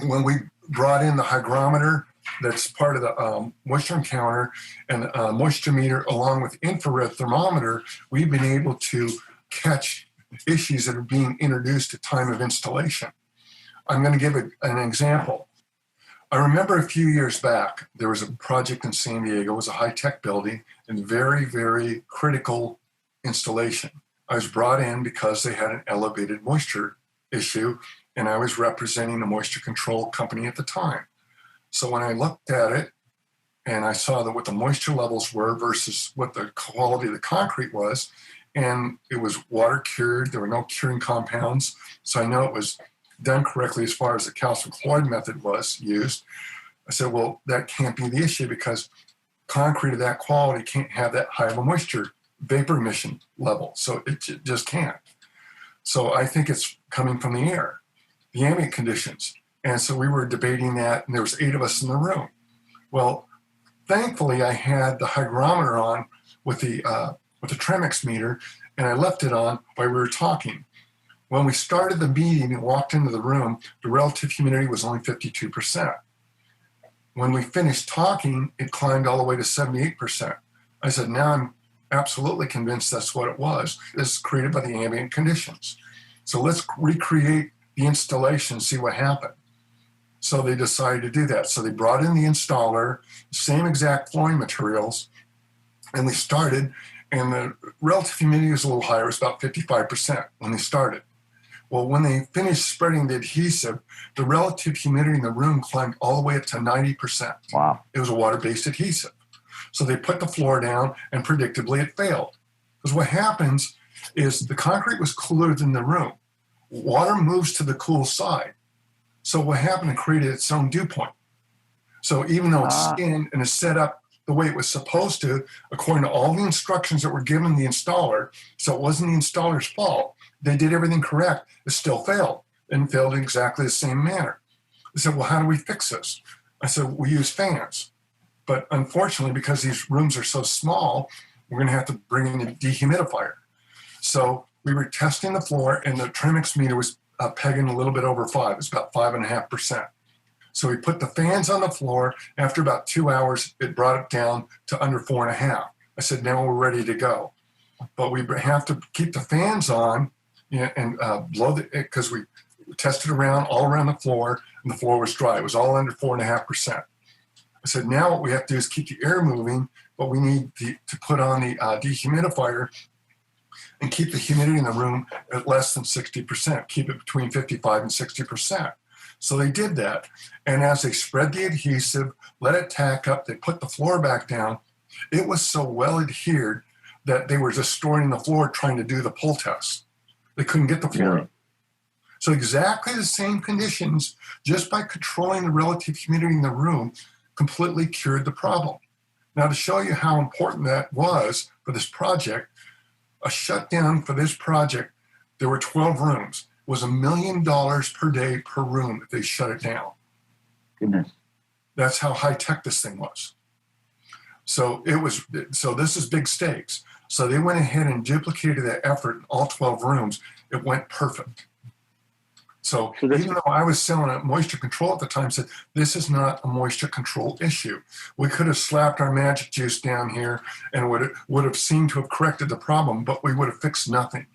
when we brought in the hygrometer that's part of the moisture counter and moisture meter along with infrared thermometer, we've been able to catch issues that are being introduced at time of installation. I'm going to give an example. I remember a few years back, there was a project in San Diego. It was a high-tech building and very, very critical installation. I was brought in because they had an elevated moisture issue, and I was representing the moisture control company at the time. So when I looked at it and I saw that what the moisture levels were versus what the quality of the concrete was, and it was water cured, there were no curing compounds, so I know it was done correctly as far as the calcium chloride method was used. I said, well, that can't be the issue because concrete of that quality can't have that high of a moisture vapor emission level. So it just can't. So I think it's coming from the air, the ambient conditions. And so we were debating that, and there was 8 of us in the room. Well, thankfully I had the hygrometer on with the Tramex meter, and I left it on while we were talking. When we started the meeting and walked into the room, the relative humidity was only 52%. When we finished talking, it climbed all the way to 78%. I said, now I'm absolutely convinced that's what it was. It's created by the ambient conditions. So let's recreate the installation, see what happened. So they decided to do that. So they brought in the installer, same exact flooring materials, and we started, and the relative humidity was a little higher. It was about 55% when they started. Well, when they finished spreading the adhesive, the relative humidity in the room climbed all the way up to 90%. Wow. It was a water-based adhesive. So they put the floor down, and predictably it failed. Because what happens is the concrete was cooler than the room. Water moves to the cool side. So what happened, it created its own dew point. So even though it's skinned and is set up the way it was supposed to, according to all the instructions that were given the installer, so it wasn't the installer's fault, they did everything correct, it still failed, and failed in exactly the same manner. They said, well, how do we fix this? I said, we use fans. But unfortunately, because these rooms are so small, we're gonna have to bring in a dehumidifier. So we were testing the floor, and the Tramex meter was pegging a little bit over 5. It's about 5.5%. So we put the fans on the floor. After about 2 hours, it brought it down to under 4.5. I said, now we're ready to go. But we have to keep the fans on, and blow because we tested around all around the floor, and the floor was dry. It was all under 4.5%. I said, now what we have to do is keep the air moving, but we need to put on the dehumidifier and keep the humidity in the room at less than 60%, keep it between 55 and 60%. So they did that. And as they spread the adhesive, let it tack up, they put the floor back down, it was so well adhered that they were just storing the floor trying to do the pull test. They couldn't get the floor. Really? So exactly the same conditions, just by controlling the relative humidity in the room, completely cured the problem. Now, to show you how important that was for this project, a shutdown for this project, there were 12 rooms, was $1 million per day per room if they shut it down. Goodness. That's how high tech this thing was. So this is big stakes. So they went ahead and duplicated that effort in all 12 rooms. It went perfect. So even though I was selling a moisture control at the time, said, this is not a moisture control issue. We could have slapped our magic juice down here and would have seemed to have corrected the problem, but we would have fixed nothing.